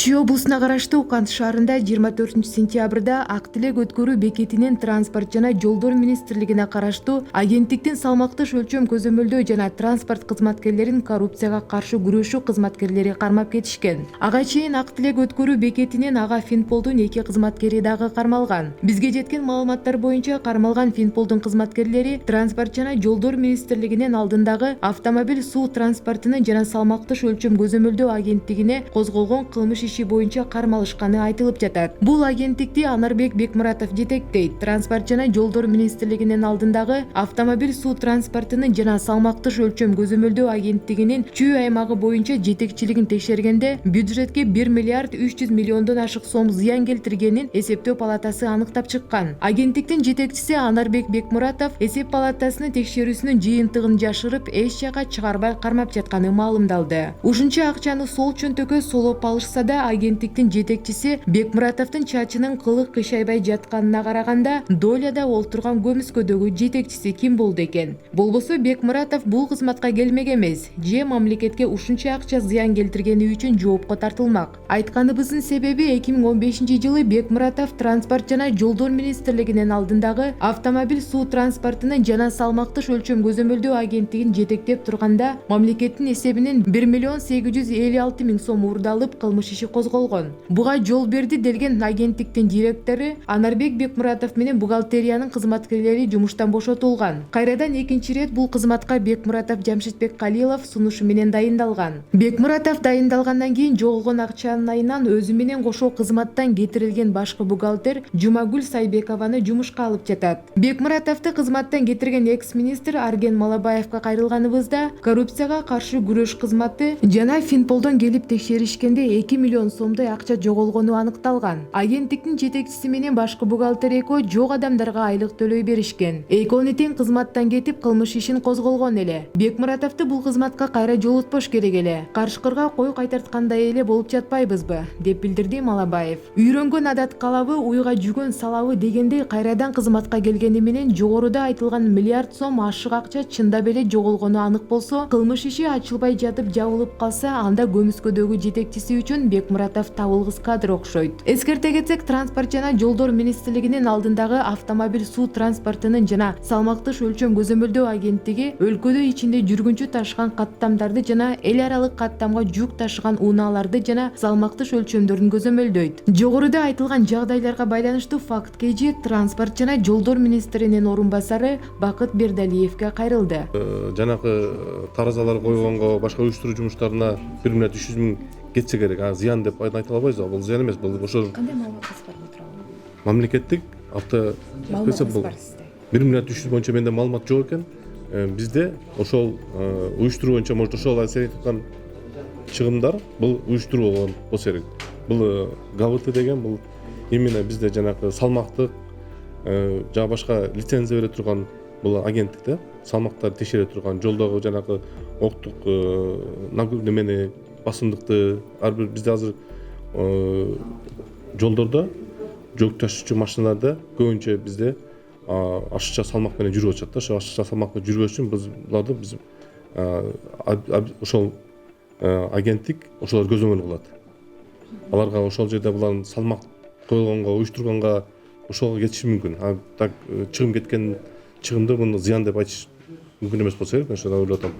Чүй облусуна караштуу Кант шаарында 24-сентябрда Ак Тилек өткөрүү бекетинен транспорт жана жолдор министрлигине караштуу агенттиктин салмактыш өлчөм көзөмөлдөө жана транспорт кызматкерлерин коррупцияга каршы күрөшүү кызматкерлери кармап кетишкен. Ага чейин Ак Тилек өткөрүү бекетинен ага Финполдун 2 кызматкери дагы кармалган. Бизге жеткен маалыматтар боюнча кармалган Финполдун кызматкерлери транспорт жана жолдор министрлигинин алдындагы автомобиль суу транспортунун жана салмактыш өлчөм көзөмөлдөө агенттигине козголгон кылмыш иши боюнча кармалышканы айтылып жатат. Бул агенттикти Анарбек Бекмуратов жетектейт. Транспорт жана жолдор министрлигинин алдындагы автомобиль суу транспортунун жана салмактыш өлчөм көзөмөлдөө агенттигинин Чүй аймагы боюнча жетекчилигин текшергенде бюджетке 1 миллиард 300 миллиондон ашык сом зыян келтиргенин эсептөө палатасы аныктап чыккан. Агенттиктин жетекчиси Анарбек Бекмуратов эсеп палатасынын текшерүүсүнүн жыйынтыгын жашырып, эч жака чыгарбай кармап жатканы маалымдалды. Ушунча акчаны сол чөнтөккө солоп алышса да, агенттиктин жетекчиси Бекмуратовдун чачынын кылык кыйшайбай жатканына караганда, доляда олтурган көмүскөдөгү жетекчиси ким болду экен? Болбосо Бекмуратов бул кызматка келмек эмес, же мамлекетке ушунча акча зыян келтиргени үчүн жоопко тартылмак. Айтканыбыздын себеби 2015-жылы Бекмуратов транспорт жана жолдор министрлигинин алдындагы автомобиль суу транспортунун жана салмактыш өлчөм көзөмөлдөө агенттигин жетектеп турганда мамлекеттин эсебинен 1 миллион 856 миң сом уурдалып кылмыш иши козголгон. Буга жол берди делген агенттиктин директору Анарбек Бекмуратов менен бухгалтериянын кызматкерлери жумуштан бошотулган. Кайрадан экинчи ирет бул кызматка Бекмуратов Жамшитбек Калилов сунушу менен дайындалган. Бекмуратов дайындалгандан кийин жоголгон акчанын айынан өзү менен кошо кызматтан кетирилген башкы бухгалтер Жумагүл Сайбекованы жумушка алып жатат. Бекмуратовду кызматтан кетирген экс-министр Арген Малабаевга кайрылганыбызда коррупцияга каршы күрөш кызматы жана Финполдон келип текшеришкенде 2 миллион сомдой акча жоголгону аныкталган. Агенттиктин жетекчиси менен башкы бухгалтер экөө жок адамдарга айлык төлөй беришкен. Экөөнү тең кызматтан кетип кылмыш ишин козголгон эле. Бекмуратовду бул кызматка кайра жолотпош керек эле. Карышкырга кой кайтарткандай эле болуп жатпайбызбы, деп билдирди Малабаев. Үйрөнгөн адат калабы, уйга жүгөн салабы дегендей кайрадан кызматка келгени менен жогоруда айтылган миллиард сом ашык акча чындап эле жоголгону анык болсо, кылмыш иши ачылбай жатып жабылып калса, анда көмүскөдөгү жетекчиси үчүн Бекмуратов табылгыс кадыр окшойт. Эскерте кетсек, транспорт жана жолдор министрлигинин алдындагы автомобиль суу транспортунун жана салмактыш өлчөм көзөмөлдөө агенттиги өлкөдө ичинде жүргүнчү ташыган каттамдарды жана эл аралык каттамга жүк ташыган унааларды жана салмактыш өлчөмдөрүн көзөмөлдөйт. Жогоруда айтылган жагдайларга байланыштуу факт кежи транспорт жана жолдор министринин орун басары Бакыт Бердалиевге кайрылды. Жанагы таразалар койгонго, башка уюштуруу жумуштарына 1 миллиард 300 миң кетсе керек. Зыян деп айта албайбыз. Бул зыян эмес. Бул ошо Кандай маалыматыңыз бар бул тууралуу? мамлекеттик Маалыматыңыз бар сизде? 1 миллиард 300 боюнча менде маалымат жок экен. Бизде ошол уюштуруу боюнча может ошол әсер этип аткан чыгымдар бул уюштуруу болгон болсо керек. Бул ГАВТ деген бул именно бизде жанагы салмактык жана башка лицензия бере турган бул агенттик да, салмактарды текшере турган, жолдогу жанагы октук немени басымдыкты ар бир бизде азыр жолдордо жүк ташуучу машиналарда көбүнчө бизде ашыкча салмак менен жүрүп атышат да. Ошо ашыкча салмак менен жүрбөш үчүн буларды биз ошол агенттик ошолор көзөмөл кылат. Аларга ошол жерде булардын салмак коюлгонго, уюштурганга ошого кетиши мүмкүн. Так чыгым кеткен чыгымды муну зыян деп айтыш мүмкүн эмес болсо керек, ошондой ойлоп атам.